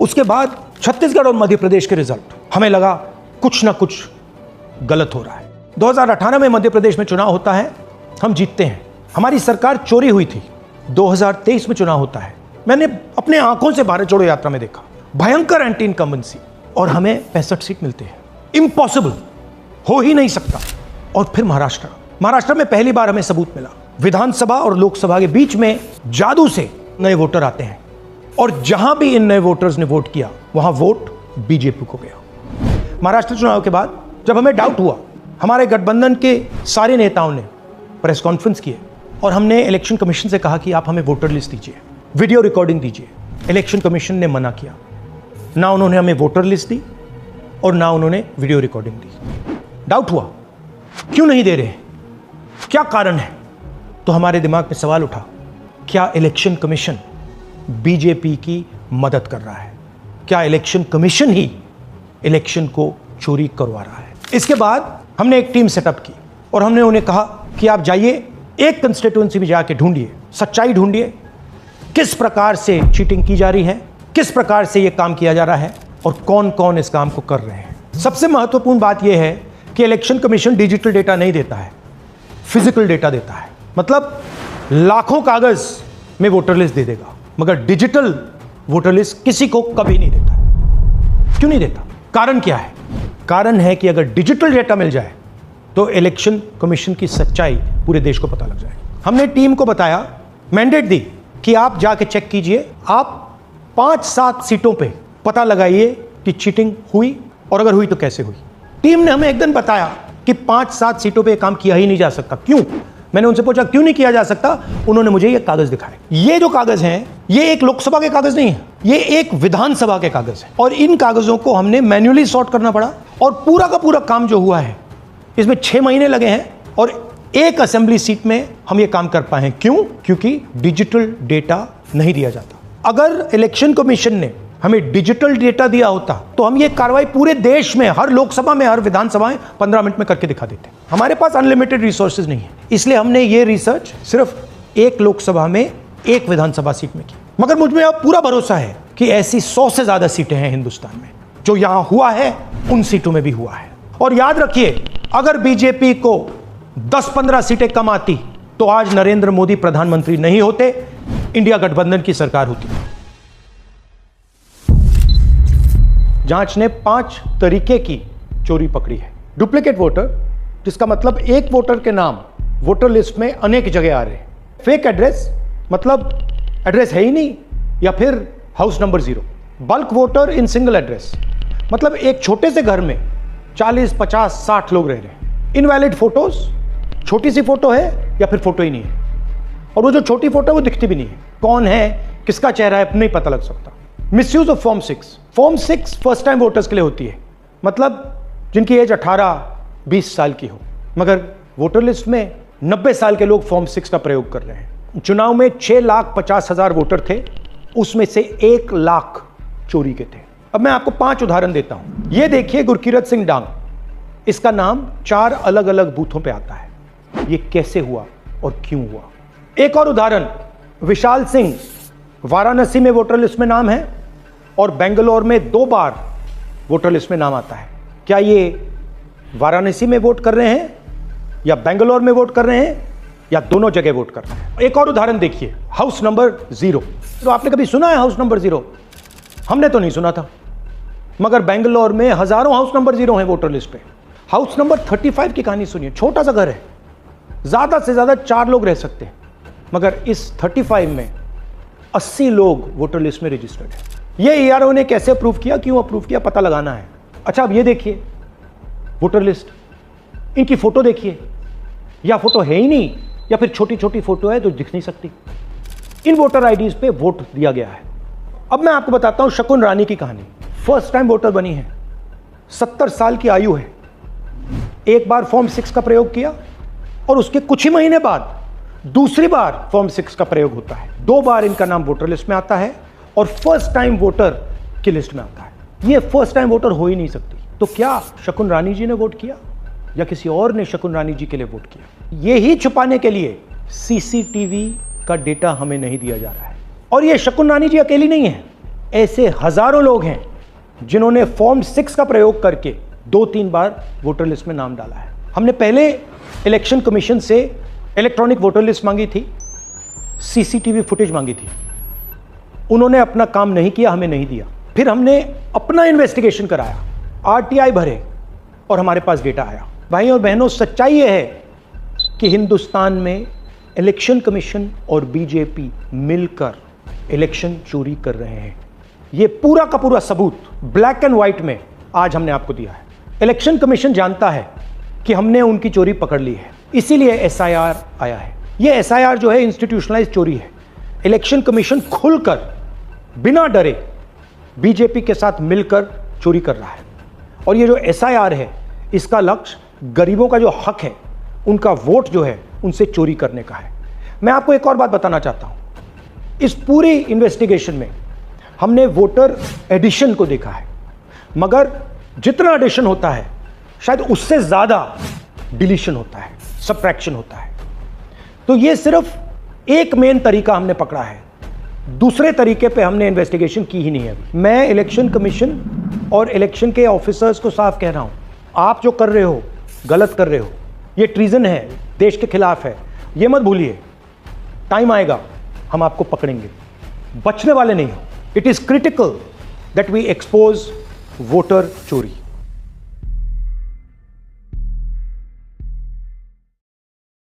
उसके बाद छत्तीसगढ़ और मध्य प्रदेश के रिजल्ट, हमें लगा कुछ ना कुछ गलत हो रहा है। 2018 में मध्य प्रदेश में चुनाव होता है, हम जीतते हैं, हमारी सरकार चोरी हुई थी। 2023 में चुनाव होता है, मैंने अपने आंखों से भारत जोड़ो यात्रा में देखा, भयंकर एंटी इनकम्बेंसी, और हमें 65 सीट मिलते हैं। इम्पॉसिबल, हो ही नहीं सकता। और फिर महाराष्ट्र में पहली बार हमें सबूत मिला, विधानसभा और लोकसभा के बीच में जादू से नए वोटर आते हैं, और जहां भी इन नए वोटर्स ने वोट किया वहां वोट बीजेपी को गया। महाराष्ट्र चुनाव के बाद जब हमें डाउट हुआ, हमारे गठबंधन के सारे नेताओं ने प्रेस कॉन्फ्रेंस किए और हमने इलेक्शन कमीशन से कहा कि आप हमें वोटर लिस्ट दीजिए, वीडियो रिकॉर्डिंग दीजिए। इलेक्शन कमीशन ने मना किया, ना उन्होंने हमें वोटर लिस्ट दी और ना उन्होंने वीडियो रिकॉर्डिंग दी। डाउट हुआ, क्यों नहीं दे रहे, क्या कारण है? तो हमारे दिमाग में सवाल उठा, क्या इलेक्शन कमीशन बीजेपी की मदद कर रहा है? क्या इलेक्शन कमीशन ही इलेक्शन को चोरी करवा रहा है? इसके बाद हमने एक टीम सेटअप की और हमने उन्हें कहा कि आप जाइए, एक कंस्टिट्यूएंसी में जाके ढूंढिए, सच्चाई ढूंढिए, किस प्रकार से चीटिंग की जा रही है, किस प्रकार से यह काम किया जा रहा है और कौन कौन इस काम को कर रहे हैं। सबसे महत्वपूर्ण बात यह है कि इलेक्शन कमीशन डिजिटल डेटा नहीं देता है, फिजिकल डेटा देता है। मतलब लाखों कागज में वोटर लिस्ट दे देगा, मगर डिजिटल वोटर लिस्ट किसी को कभी नहीं देता। क्यों नहीं देता? कारण क्या है? कारण है कि अगर डिजिटल डेटा मिल जाए तो इलेक्शन कमीशन की सच्चाई पूरे देश को पता लग जाए। हमने टीम को बताया, मैंडेट दी कि आप जाके चेक कीजिए, आप 5-7 सीटों पे पता लगाइए कि चीटिंग हुई, और अगर हुई तो कैसे हुई। टीम ने हमें एक दिन बताया कि 5-7 सीटों पे काम किया ही नहीं जा सकता। क्यों? मैंने उनसे पूछा क्यों नहीं किया जा सकता? उन्होंने मुझे ये कागज दिखाए। ये जो कागज हैं, ये एक लोकसभा के कागज नहीं है, ये एक विधानसभा के कागज है, और इन कागजों को हमने मैन्युअली सॉर्ट करना पड़ा, और पूरा का पूरा काम जो हुआ है इसमें 6 महीने लगे हैं, और एक असेंबली सीट में हम ये काम कर पाए हैं। क्यों? क्योंकि डिजिटल डेटा नहीं दिया जाता। अगर इलेक्शन कमीशन ने हमें डिजिटल डेटा दिया होता तो हम ये कार्रवाई पूरे देश में, हर लोकसभा में, हर विधानसभा में 15 मिनट में करके दिखा देते। हमारे पास अनलिमिटेड रिसोर्सेज नहीं है, इसलिए हमने ये रिसर्च सिर्फ एक लोकसभा में, एक विधानसभा सीट में की। मगर मुझ में अब पूरा भरोसा है कि ऐसी 100 से ज्यादा सीटें हैं हिंदुस्तान में, जो यहां हुआ है उन सीटों में भी हुआ है। और याद रखिए, अगर बीजेपी को 10-15 सीटें कम आती तो आज नरेंद्र मोदी प्रधानमंत्री नहीं होते, इंडिया गठबंधन की सरकार होती। जांच ने 5 तरीके की चोरी पकड़ी है। डुप्लीकेट वोटर, जिसका मतलब एक वोटर के नाम वोटर लिस्ट में अनेक जगह आ रहे हैं। फेक एड्रेस, मतलब एड्रेस है ही नहीं, या फिर house number 0। Bulk voter in single address, मतलब एक छोटे से घर में 40, 50, 60 लोग रह रहे हैं। इनवैलिड फोटोज, छोटी सी फोटो है या फिर फोटो ही नहीं है, और वो जो छोटी फोटो है वो दिखती भी नहीं है, कौन है, किसका चेहरा है, नहीं पता लग सकता। Misuse of form 6। Form 6 first time voters के लिए होती है, मतलब जिनकी एज 18-20 साल की हो, मगर वोटर लिस्ट में 90 साल के लोग फॉर्म 6 का प्रयोग कर रहे हैं। चुनाव में 6,50,000 वोटर थे, उसमें से 1 लाख चोरी के थे। अब मैं आपको 5 उदाहरण देता हूं। ये देखिए, गुरकीरत सिंह डांग, इसका नाम 4 अलग अलग बूथों पे आता है। ये कैसे हुआ और क्यों हुआ? एक और उदाहरण, विशाल सिंह, वाराणसी में वोटर लिस्ट में नाम है और बेंगलोर में 2 बार वोटर लिस्ट में नाम आता है। क्या ये वाराणसी में वोट कर रहे हैं या बेंगलोर में वोट कर रहे हैं या दोनों जगह वोट कर रहे हैं? एक और उदाहरण देखिए, हाउस नंबर 0। तो आपने कभी सुना है हाउस नंबर 0? हमने तो नहीं सुना था, मगर बेंगलोर में हजारों हाउस नंबर 0 हैं वोटर लिस्ट पे। हाउस नंबर 35 की कहानी सुनिए। छोटा सा घर है, ज्यादा से ज्यादा 4 लोग रह सकते हैं, मगर इस 35 में 80 लोग वोटर लिस्ट में रजिस्टर्ड है। ये ईआरओ ने कैसे अप्रूव किया, क्यों अप्रूव किया, पता लगाना है। अच्छा, अब ये देखिए वोटर लिस्ट, इनकी फोटो देखिए, या फोटो है ही नहीं या फिर छोटी छोटी फोटो है जो दिख नहीं सकती। इन वोटर आईडीज पे वोट दिया गया है। अब मैं आपको बताता हूं शकुन रानी की कहानी। फर्स्ट टाइम वोटर बनी है, 70 साल की आयु है, एक बार फॉर्म 6 का प्रयोग किया और उसके कुछ ही महीने बाद दूसरी बार फॉर्म 6 का प्रयोग होता है। 2 बार इनका नाम वोटर लिस्ट में आता है और फर्स्ट टाइम वोटर की लिस्ट में आता है। ये फर्स्ट टाइम वोटर हो ही नहीं सकती। तो क्या शकुन रानी जी ने वोट किया या किसी और ने शकुन रानी जी के लिए वोट किया? ये ही छुपाने के लिए सीसीटीवी का डेटा हमें नहीं दिया जा रहा है। और ये शकुन रानी जी अकेली नहीं है, ऐसे हजारों लोग हैं जिन्होंने फॉर्म 6 का प्रयोग करके 2-3 बार वोटर लिस्ट में नाम डाला है। हमने पहले इलेक्शन कमीशन से इलेक्ट्रॉनिक वोटर लिस्ट मांगी थी, सीसीटीवी फुटेज मांगी थी। उन्होंने अपना काम नहीं किया, हमें नहीं दिया। फिर हमने अपना इन्वेस्टिगेशन कराया, आरटीआई भरे और हमारे पास डेटा आया। भाई और बहनों, सच्चाई यह है कि हिंदुस्तान में इलेक्शन कमीशन और बीजेपी मिलकर इलेक्शन चोरी कर रहे हैं। यह पूरा का पूरा सबूत ब्लैक एंड व्हाइट में आज हमने आपको दिया है। इलेक्शन कमीशन जानता है कि हमने उनकी चोरी पकड़ ली है, इसीलिए एसआईआर आया है। यह एसआईआर जो है इंस्टीट्यूशनलाइज चोरी है। इलेक्शन कमीशन खुलकर बिना डरे बीजेपी के साथ मिलकर चोरी कर रहा है। और ये जो एसआईआर है, इसका लक्ष्य गरीबों का जो हक है, उनका वोट जो है, उनसे चोरी करने का है। मैं आपको एक और बात बताना चाहता हूं। इस पूरी इन्वेस्टिगेशन में हमने वोटर एडिशन को देखा है, मगर जितना एडिशन होता है शायद उससे ज्यादा डिलीशन होता है, सबट्रैक्शन होता है। तो ये सिर्फ एक मेन तरीका हमने पकड़ा है, दूसरे तरीके पे हमने इन्वेस्टिगेशन की ही नहीं है। मैं इलेक्शन कमीशन और इलेक्शन के ऑफिसर्स को साफ कह रहा हूं, आप जो कर रहे हो गलत कर रहे हो। ये ट्रीजन है, देश के खिलाफ है। ये मत भूलिए, टाइम आएगा हम आपको पकड़ेंगे, बचने वाले नहीं हो। It is critical that we expose voter चोरी।